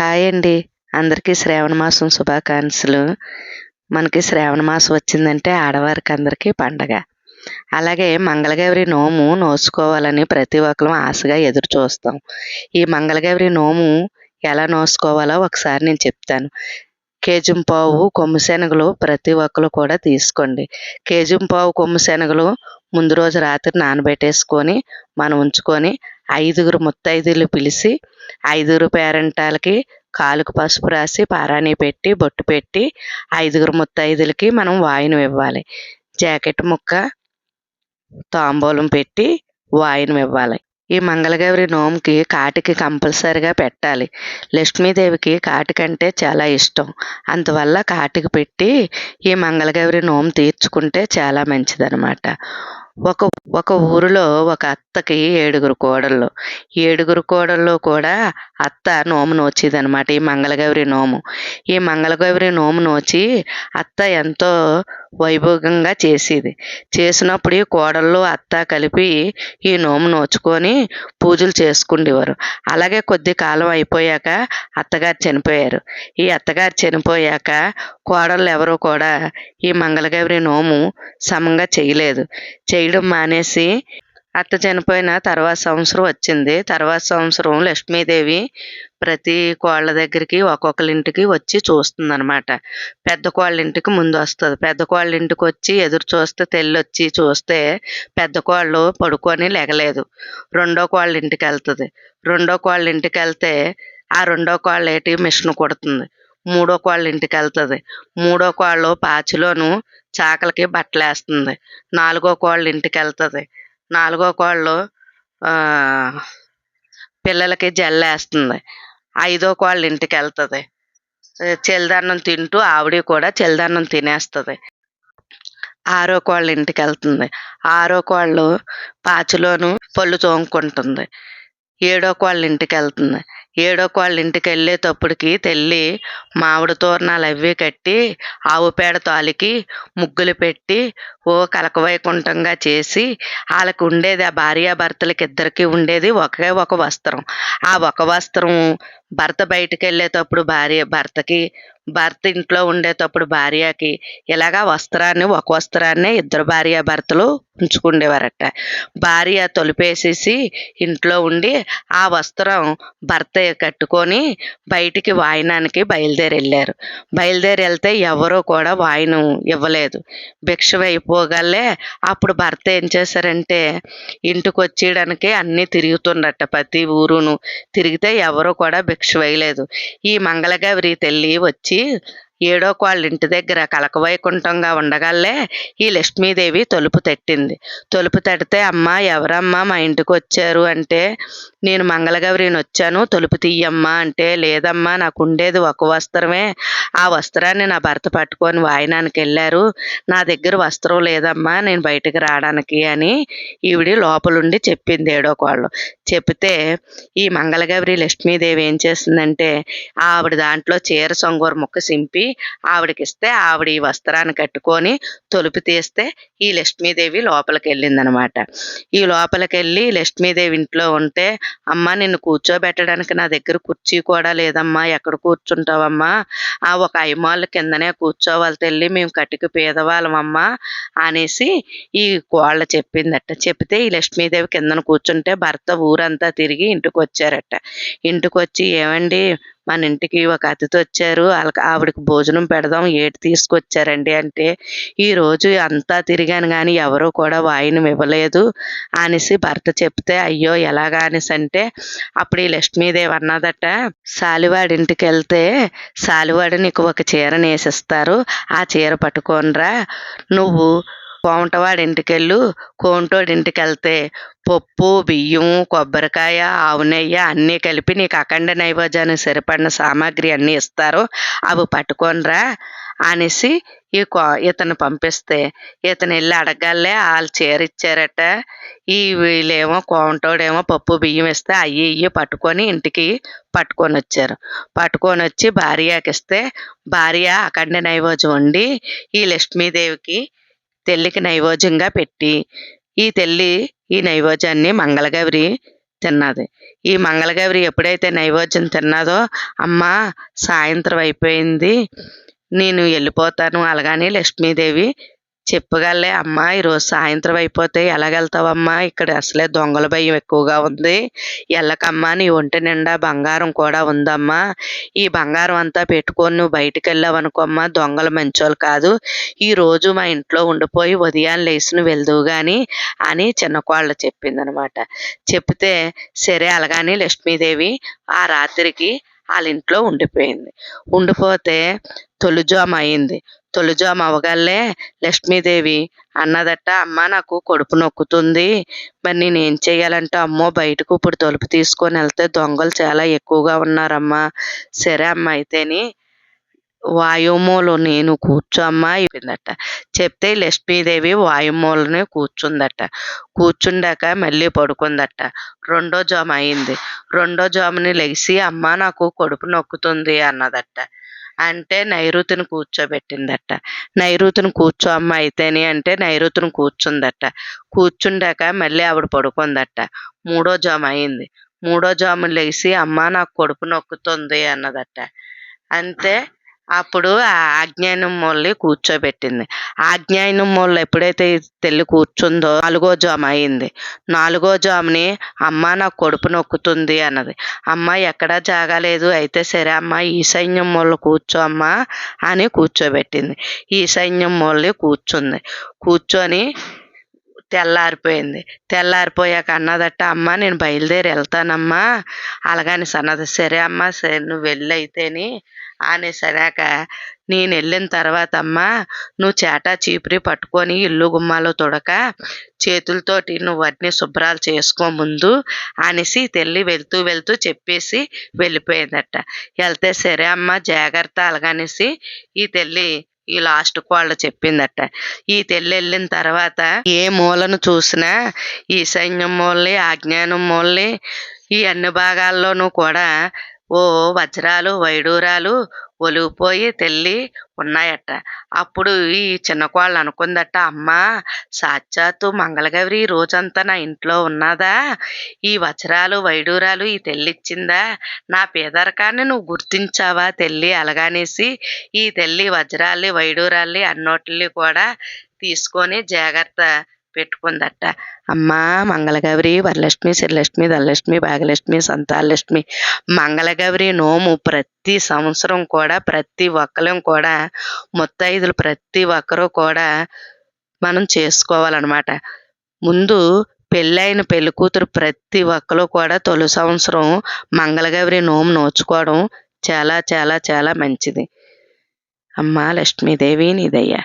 Hi అండి. అందరికీ శ్రావణ మాసం శుభాకాంక్షలు. మనకి శ్రావణ మాసం వచ్చిందంటే ఆడవారికి అందరికీ పండగ. అలాగే మంగళగౌరి నోము నోసుకోవాలని ప్రతి ఒక్కరం ఆశగా ఎదురు చూస్తాం. ఈ మంగళగౌరి నోము ఎలా నోసుకోవాలో ఒకసారి నేను చెప్తాను. కేజీంపావు కొమ్ము శనగలు ప్రతి ఒక్కరు కూడా తీసుకోండి. కేజీంపావు కొమ్ము శనగలు ముందు రోజు రాత్రి నానబెట్టేసుకొని మనం ఉంచుకొని 5 ముత్తైదులు పిలిచి 5 పేరంటాలకి కాలుకు పసుపు రాసి పారాణి పెట్టి బొట్టు పెట్టి 5 ముత్తైదులకి మనం వాయినం ఇవ్వాలి. జాకెట్ ముక్క తాంబూలం పెట్టి వాయినం ఇవ్వాలి. ఈ మంగళగౌరి నోముకి కాటికి కంపల్సరిగా పెట్టాలి. లక్ష్మీదేవికి కాటికంటే చాలా ఇష్టం. అందువల్ల కాటికి పెట్టి ఈ మంగళగౌరి నోము తీర్చుకుంటే చాలా మంచిదనమాట. ఒక ఊరిలో ఒక అత్తకి 7 కోడళ్ళు. 7 కోడళ్ళు కూడా అత్త నోము నోచేదనమాట, ఈ మంగళగౌరి నోము. ఈ మంగళగౌరి నోము నోచి అత్త ఎంతో వైభోగంగా చేసేది. చేసినప్పుడు ఈ కోడళ్ళు అత్త కలిపి ఈ నోము నోచుకొని పూజలు చేసుకుండేవారు. అలాగే కొద్ది కాలం అయిపోయాక అత్తగారు చనిపోయారు. ఈ అత్తగారు చనిపోయాక కోడళ్ళు ఎవరు కూడా ఈ మంగళగౌరి నోము సమంగా చేయలేదు. చేయడం మానేసి అత్త చనిపోయిన తర్వాత సంవత్సరం వచ్చింది. తర్వాత సంవత్సరం లక్ష్మీదేవి ప్రతి కోళ్ళ దగ్గరికి ఒక్కొక్కరింటికి వచ్చి చూస్తుందన్నమాట. పెద్ద కోళ్ళ ఇంటికి ముందు వస్తుంది. పెద్ద కోళ్ళ ఇంటికి వచ్చి ఎదురు చూస్తే తెల్లొచ్చి చూస్తే పెద్ద కోళ్ళు పడుకొని లెగలేదు. రెండో కోళ్ళ ఇంటికి వెళ్తుంది. రెండో కోళ్ళ ఇంటికి వెళ్తే ఆ రెండో కోళ్ళ ఏటి మిషన్ కుడుతుంది. మూడో కోళ్ళ ఇంటికి వెళ్తుంది. మూడో కోళ్ళు పాచిలోను చాకలకి బట్టలేస్తుంది. నాలుగో కోళ్ళ ఇంటికి వెళ్తుంది. నాలుగో కోళ్ళు పిల్లలకి జల్లేస్తుంది. 5వ కోళ్ళ ఇంటికి వెళ్తుంది. చెల్దన్నం తింటూ ఆవిడ కూడా చెల్దన్నం తినేస్తుంది. 6వ కోళ్ళ ఇంటికి వెళ్తుంది. 6వ కోళ్ళు పాచిలోను పళ్ళు తోముకుంటుంది. 7వ కోళ్ళ ఇంటికి వెళ్తుంది. 7వ కోళ్ళ ఇంటికి వెళ్ళేటప్పటికి తల్లి మామిడి తోరణాలు అవి కట్టి ఆవు పేడ తాలికి ముగ్గులు పెట్టి కలకవైకుంఠంగా చేసి వాళ్ళకి ఉండేది, ఆ భార్యాభర్తలకి ఇద్దరికి ఉండేది ఒకే ఒక వస్త్రం. ఆ ఒక వస్త్రం భర్త బయటికి వెళ్ళేటప్పుడు భర్తకి, భర్త ఇంట్లో ఉండేటప్పుడు భార్యకి ఇలాగా ఒక వస్త్రాన్ని ఇద్దరు భార్యాభర్తలు ఉంచుకుండేవారట. భార్య తలుపేసేసి ఇంట్లో ఉండి ఆ వస్త్రం భర్త కట్టుకొని బయటికి వాయినానికి బయలుదేరి వెళ్ళారు. బయలుదేరి వెళ్తే ఎవరూ కూడా వాయినం ఇవ్వలేదు. భిక్షం అయిపోగలే అప్పుడు భర్త ఏం చేశారంటే ఇంటికి వచ్చేయడానికి అన్నీ తిరుగుతుండట. ప్రతి ఊరును తిరిగితే ఎవరూ కూడా భిక్ష వేయలేదు. ఈ మంగళగౌరి తల్లి వచ్చి 7వ కోళ్ళ ఇంటి దగ్గర కలకవైకుంఠంగా ఉండగలే ఈ లక్ష్మీదేవి తలుపు తట్టింది. తలుపు తడితే అమ్మా ఎవరమ్మా మా ఇంటికి వచ్చారు అంటే, నేను మంగళగౌరిని వచ్చాను తలుపు తీయమ్మా అంటే, లేదమ్మా నాకు ఉండేది ఒక వస్త్రమే, ఆ వస్త్రాన్ని నా భర్త పట్టుకొని వాయినానికి వెళ్ళారు, నా దగ్గర వస్త్రం లేదమ్మా నేను బయటకు రావడానికి అని ఈవిడి లోపలుండి చెప్పింది 7వ కోళ్ళు. చెప్తే ఈ మంగళగౌరి లక్ష్మీదేవి ఏం చేసిందంటే ఆవిడ దాంట్లో చీర సొంగూర ముక్క సింపి ఆవిడకి ఇస్తే ఆవిడ ఈ వస్త్రాన్ని కట్టుకొని తలుపు తీస్తే ఈ లక్ష్మీదేవి లోపలికి వెళ్ళిందనమాట. ఈ లోపలికి వెళ్ళి లక్ష్మీదేవి ఇంట్లో ఉంటే, అమ్మ నిన్ను కూర్చోబెట్టడానికి నా దగ్గర కుర్చీ కూడా లేదమ్మా, ఎక్కడ కూర్చుంటావమ్మా, ఒక ఐమాళ్ళ కిందనే కూర్చోవాలి తల్లి, మేము కటిక పేదవాళ్ళమమ్మా అనేసి ఈ కోళ్ళ చెప్పిందట. చెప్తే ఈ లక్ష్మీదేవి కిందన కూర్చుంటే భర్త ఊరంతా తిరిగి ఇంటికి వచ్చారట. ఇంటికి వచ్చి ఏమండి మన ఇంటికి ఒక అతిథి వచ్చారు, ఆవిడకి భోజనం పెడదాం, ఏటి తీసుకొచ్చారండి అంటే, ఈరోజు అంతా తిరిగాను కానీ ఎవరూ కూడా వాయినం ఇవ్వలేదు అనేసి భర్త చెప్తే, అయ్యో ఎలాగా అనేసి అంటే అప్పుడు ఈ లక్ష్మీదేవి అన్నదట, సాలివాడి ఇంటికి వెళ్తే సాలివాడు నీకు ఒక చీర నేసిస్తారు, ఆ చీర పట్టుకోనరా, నువ్వు కోమటవాడి ఇంటికి వెళ్ళు, కోమటోడి ఇంటికి వెళ్తే పప్పు బియ్యం కొబ్బరికాయ ఆవు నెయ్యి అన్నీ కలిపి నీకు అఖండ నైవేద్యానికి సరిపడిన సామాగ్రి అన్నీ ఇస్తారు, అవి పట్టుకోనరా అనేసి ఇతను పంపిస్తే ఇతను వెళ్ళి అడగాలే వాళ్ళు చీర ఇచ్చారట. వీళ్ళేమో కోమటోడేమో పప్పు బియ్యం ఇస్తే అయ్యి పట్టుకొని ఇంటికి పట్టుకొని వచ్చారు. పట్టుకొని వచ్చి భార్యకి ఇస్తే భార్య అఖండ నైవేద్యం వండి ఈ లక్ష్మీదేవికి తెల్లికి నైవేద్యంగా పెట్టి ఈ తల్లి ఈ నైవేద్యాన్ని మంగళగౌరి తిన్నది. ఈ మంగళగౌరి ఎప్పుడైతే నైవేద్యం తిన్నదో, అమ్మా సాయంత్రం అయిపోయింది, నేను వెళ్ళిపోతాను అలాగని లక్ష్మీదేవి చెప్పగలే, అమ్మా ఈరోజు సాయంత్రం అయిపోతే ఎలాగెళ్తావమ్మా, ఇక్కడ అసలే దొంగల భయం ఎక్కువగా ఉంది, ఎల్లకమ్మా, నీ ఒంటి నిండా బంగారం కూడా ఉందమ్మా, ఈ బంగారం అంతా పెట్టుకొని నువ్వు బయటికి వెళ్ళావనుకోమ్మా, దొంగలు మంచోళ్ళు కాదు, ఈరోజు మా ఇంట్లో ఉండిపోయి ఉదయాన్నే లేచి నువ్వు వెళ్దువు గాని అని చిన్న కోడలు చెప్పిందనమాట. చెప్తే సరే అలాగని లక్ష్మీదేవి ఆ రాత్రికి వాళ్ళ ఇంట్లో ఉండిపోయింది. ఉండిపోతే తొలిజాము అయింది. తొలిజాము అవగానే లక్ష్మీదేవి అన్నదట, అమ్మ నాకు కడుపు నొక్కుతుంది, మరి నేనేం చేయాలంటే, అమ్మో బయటకు ఇప్పుడు తలుపు తీసుకొని వెళ్తే దొంగలు చాలా ఎక్కువగా ఉన్నారమ్మా, సరే అమ్మ అయితేని వాయుమూల నేను కూర్చో అమ్మా చెప్పిందట. చెప్తే లక్ష్మీదేవి వాయుమూలనే కూర్చుందట. కూర్చుండాక మళ్ళీ పడుకుందట. రెండో జాము అయింది. రెండో జాముని లెగిసి అమ్మ నాకు కడుపు నొక్కుతుంది అన్నదట. అంటే నైరుతిని కూర్చోబెట్టిందట. నైరుతిని కూర్చో అమ్మ అయితేని అంటే నైరుతిని కూర్చుందట. కూర్చుండాక మళ్ళీ ఆవిడ పడుకుందట. మూడో జాము అయింది. మూడో జామున లెగిసి అమ్మ నాకు కడుపు నొక్కుతుంది అన్నదట. అంతే అప్పుడు ఆ ఆజ్ఞానం మూలని కూర్చోబెట్టింది. ఆజ్ఞానం మూల ఎప్పుడైతే తెల్లి కూర్చుందో నాలుగో జాము అయింది. నాలుగో జాముని అమ్మ నాకు కడుపు నొక్కుతుంది అన్నది. అమ్మ ఎక్కడా జాగలేదు, అయితే సరే అమ్మ ఈశాన్యం మూల కూర్చో అమ్మ అని కూర్చోబెట్టింది. ఈశాన్యం మూలని కూర్చుంది. కూర్చొని తెల్లారిపోయింది. తెల్లారిపోయాక అన్నదట, అమ్మ నేను బయలుదేరి వెళ్తానమ్మా అలాగనేసి అన్నది. సరే అమ్మ సరే నువ్వు వెళ్ళి అయితేని అనేసరాక నేను వెళ్ళిన తర్వాత అమ్మ నువ్వు చేటా చీపురి పట్టుకొని ఇల్లు గుమ్మాలు తుడక చేతులతోటి నువ్వు వాటిని శుభ్రాలు చేసుకో ముందు అనేసి తెల్లి వెళ్తూ వెళ్తూ చెప్పేసి వెళ్ళిపోయిందట. వెళ్తే సరే అమ్మ జాగ్రత్త అలాగనేసి ఈ తెల్లి ఈ లాస్ట్ కోళ్ళ చెప్పిందట. ఈ తెల్లి వెళ్ళిన తర్వాత ఏ మూలను చూసినా ఈశాన్యం మూలని ఆజ్ఞానం మూలని ఈ అన్ని భాగాల్లోనూ కూడా ఓ వజ్రాలు వైడూరాలు ఒలిగిపోయి తెల్లి ఉన్నాయట. అప్పుడు ఈ చిన్న కోళ్ళు అనుకుందట, అమ్మా సాక్షాత్తు మంగళగౌరి ఈ రోజంతా నా ఇంట్లో ఉన్నదా, ఈ వజ్రాలు వైడూరాలు ఈ తెల్లిచ్చిందా, నా పేదరికాన్ని నువ్వు గుర్తించావా తెల్లి అలాగనేసి ఈ తెల్లి వజ్రాల్ని వైడూరాల్ని అన్నోటిని కూడా తీసుకొని జాగ్రత్త పెట్టుకుందట. అమ్మా మంగళగౌరి వరలక్ష్మి శ్రీలక్ష్మి ధనలక్ష్మి భాగ్యలక్ష్మి సంతానలక్ష్మి మంగళగౌరి నోము ప్రతి సంవత్సరం కూడా ప్రతి ఒక్కరం కూడా ముత్తైదులు ప్రతి ఒక్కరూ కూడా మనం చేసుకోవాలన్నమాట. ముందు పెళ్ళైన పెళ్లి కూతురు ప్రతి ఒక్కరు కూడా తొలి సంవత్సరం మంగళగౌరి నోము నోచుకోవడం చాలా చాలా చాలా మంచిది. అమ్మా లక్ష్మీదేవి నీదయ్యా.